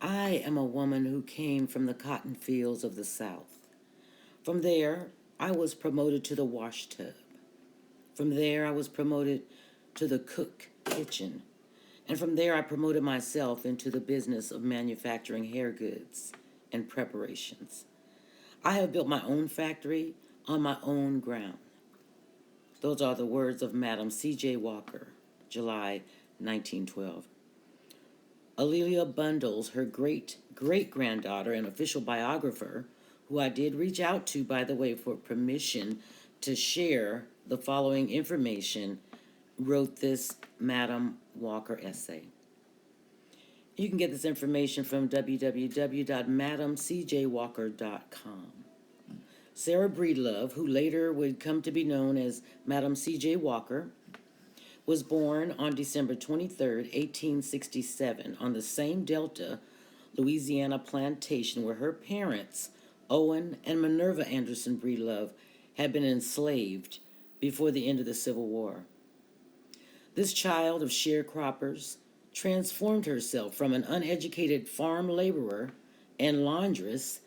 I am a woman who came from the cotton fields of the South. From there, I was promoted to the wash tub. From there, I was promoted to the cook kitchen. And from there, I promoted myself into the business of manufacturing hair goods and preparations. I have built my own factory on my own ground. Those are the words of Madame C.J. Walker, July 1912. Alelia Bundles, her great-great-granddaughter and official biographer, who I did reach out to, by the way, for permission to share the following information, wrote this Madame Walker essay. You can get this information from www.madamecjwalker.com. Sarah Breedlove, who later would come to be known as Madame C.J. Walker, was born on December 23, 1867, on the same Delta, Louisiana plantation where her parents, Owen and Minerva Anderson Breedlove, had been enslaved before the end of the Civil War. This child of sharecroppers transformed herself from an uneducated farm laborer and laundress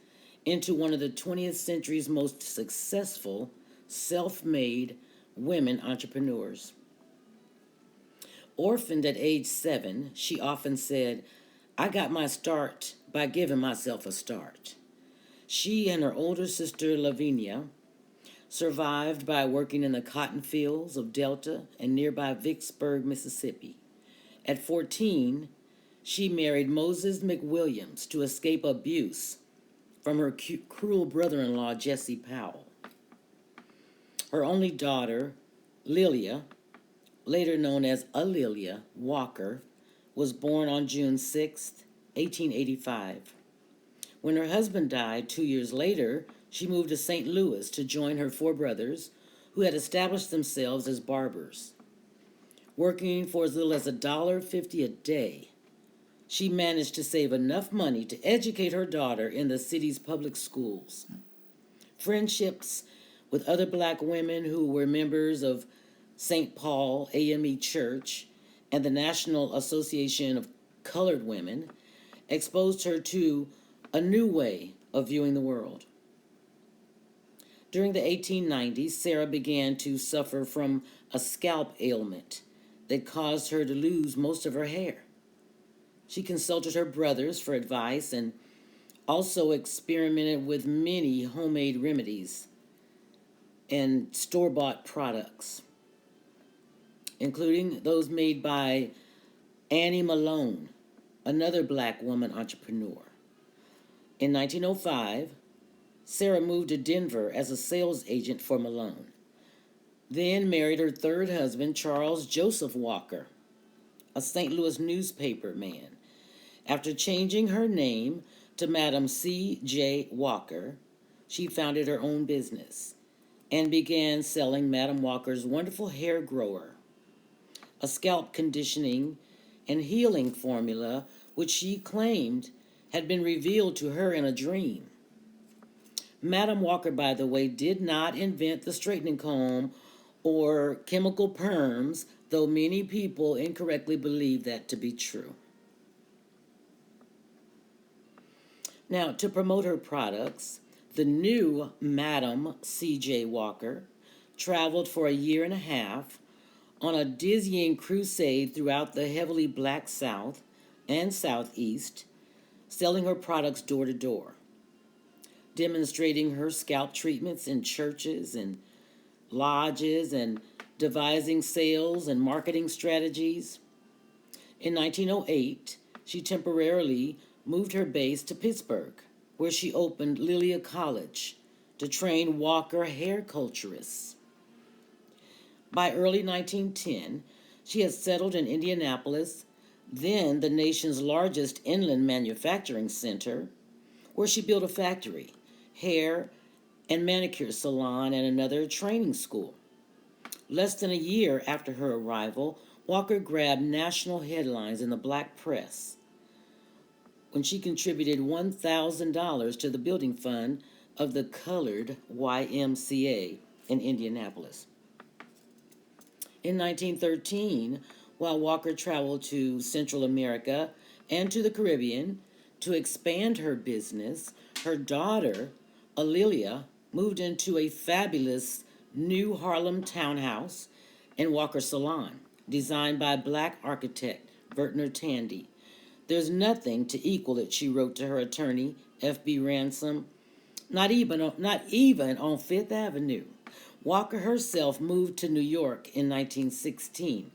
into one of the 20th century's most successful, self-made women entrepreneurs. Orphaned at age 7, she often said, "I got my start by giving myself a start." She and her older sister, Lavinia, survived by working in the cotton fields of Delta and nearby Vicksburg, Mississippi. At 14, she married Moses McWilliams to escape abuse from her cruel brother-in-law, Jesse Powell. Her only daughter, Lilia, later known as Alelia Walker, was born on June 6, 1885. When her husband died 2 years later, she moved to St. Louis to join her 4 brothers who had established themselves as barbers. Working for as little as $1.50 a day, she managed to save enough money to educate her daughter in the city's public schools. Friendships with other black women who were members of St. Paul AME Church and the National Association of Colored Women exposed her to a new way of viewing the world. During the 1890s, Sarah began to suffer from a scalp ailment that caused her to lose most of her hair. She consulted her brothers for advice and also experimented with many homemade remedies and store-bought products, including those made by Annie Malone, another black woman entrepreneur. In 1905, Sarah moved to Denver as a sales agent for Malone, then married her third husband, Charles Joseph Walker, a St. Louis newspaper man. After changing her name to Madame C.J. Walker, she founded her own business and began selling Madame Walker's wonderful hair grower, a scalp conditioning and healing formula which she claimed had been revealed to her in a dream. Madame Walker, by the way, did not invent the straightening comb or chemical perms, though many people incorrectly believe that to be true. Now, to promote her products, the new Madame C.J. Walker traveled for a year and a half on a dizzying crusade throughout the heavily black South and Southeast, selling her products door to door, demonstrating her scalp treatments in churches and lodges and devising sales and marketing strategies. In 1908, she temporarily moved her base to Pittsburgh, where she opened Lilia College to train Walker hair culturists. By early 1910, she had settled in Indianapolis, then the nation's largest inland manufacturing center, where she built a factory, hair and manicure salon, and another training school. Less than a year after her arrival, Walker grabbed national headlines in the black press when she contributed $1,000 to the building fund of the colored YMCA in Indianapolis. In 1913, while Walker traveled to Central America and to the Caribbean, To expand her business, her daughter, Alelia, moved into a fabulous new Harlem townhouse and Walker Salon, designed by Black architect Vertner Tandy. There's nothing to equal it, she wrote to her attorney, F.B. Ransom, not even on Fifth Avenue. Walker herself moved to New York in 1916,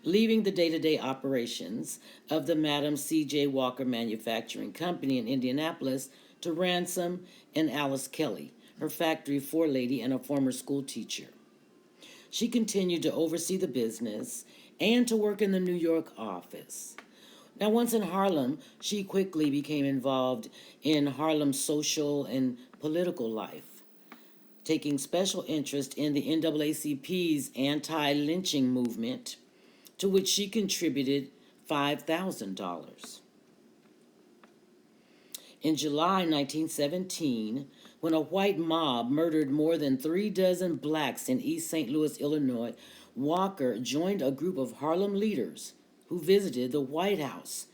leaving the day-to-day operations of the Madame C.J. Walker Manufacturing Company in Indianapolis to Ransom and Alice Kelly, her factory forelady and a former school teacher. She continued to oversee the business and to work in the New York office. Now, once in Harlem, she quickly became involved in Harlem's social and political life, taking special interest in the NAACP's anti-lynching movement, to which she contributed $5,000. In July 1917, when a white mob murdered more than 36 blacks in East St. Louis, Illinois, Walker joined a group of Harlem leaders who visited the White House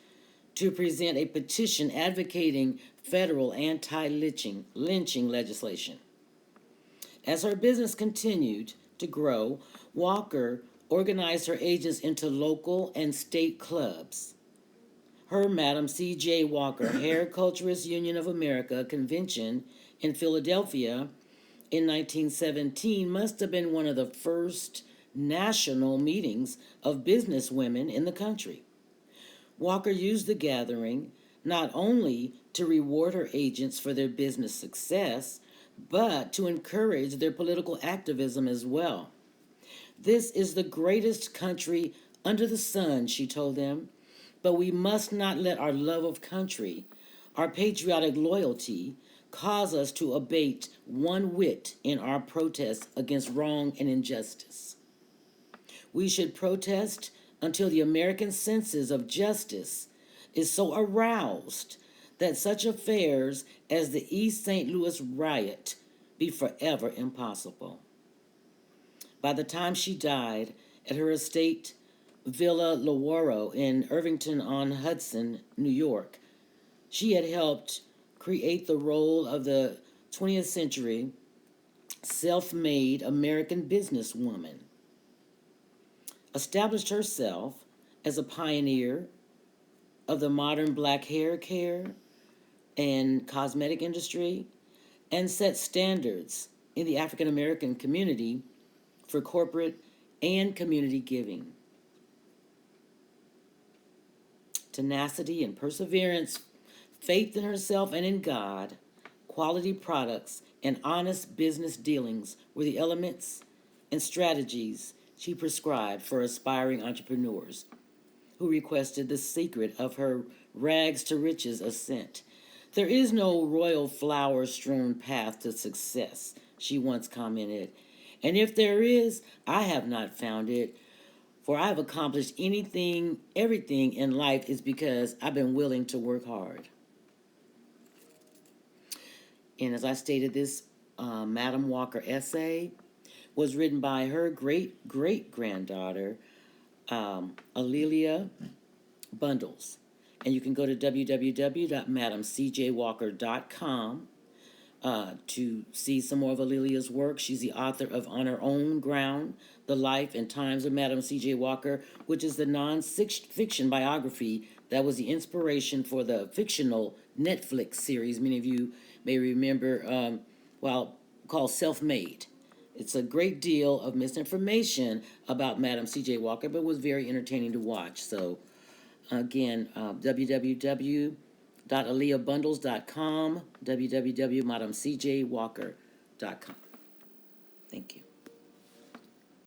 to present a petition advocating federal anti-lynching legislation. As her business continued to grow, Walker organized her agents into local and state clubs. Her Madame C.J. Walker Hair Culturists Union of America convention in Philadelphia in 1917 must have been one of the first national meetings of businesswomen in the country. Walker used the gathering not only to reward her agents for their business success, but to encourage their political activism as well. This is the greatest country under the sun, she told them, but we must not let our love of country, our patriotic loyalty, cause us to abate one whit in our protest against wrong and injustice. We should protest until the American senses of justice is so aroused that such affairs as the East St. Louis riot be forever impossible. By the time she died at her estate Villa Lawaro in Irvington-on-Hudson, New York, she had helped create the role of the 20th century self-made American businesswoman, established herself as a pioneer of the modern black hair care and cosmetic industry, and set standards in the African American community for corporate and community giving. Tenacity and perseverance, faith in herself and in God, quality products, and honest business dealings were the elements and strategies she prescribed for aspiring entrepreneurs who requested the secret of her rags to riches ascent. There is no royal flower-strewn path to success, she once commented, and if there is, I have not found it. For I have accomplished everything in life is because I've been willing to work hard. And as I stated, this Madam Walker essay was written by her great-great-granddaughter, Alelia Bundles. And you can go to www.madamecjwalker.com to see some more of Alelia's work. She's the author of On Her Own Ground, The Life and Times of Madame C.J. Walker, which is the non-fiction biography that was the inspiration for the fictional Netflix series many of you may remember, called Self-Made. It's a great deal of misinformation about Madame C.J. Walker, but was very entertaining to watch. So, again, www.aleabundles.com, www.madamecjwalker.com. Thank you.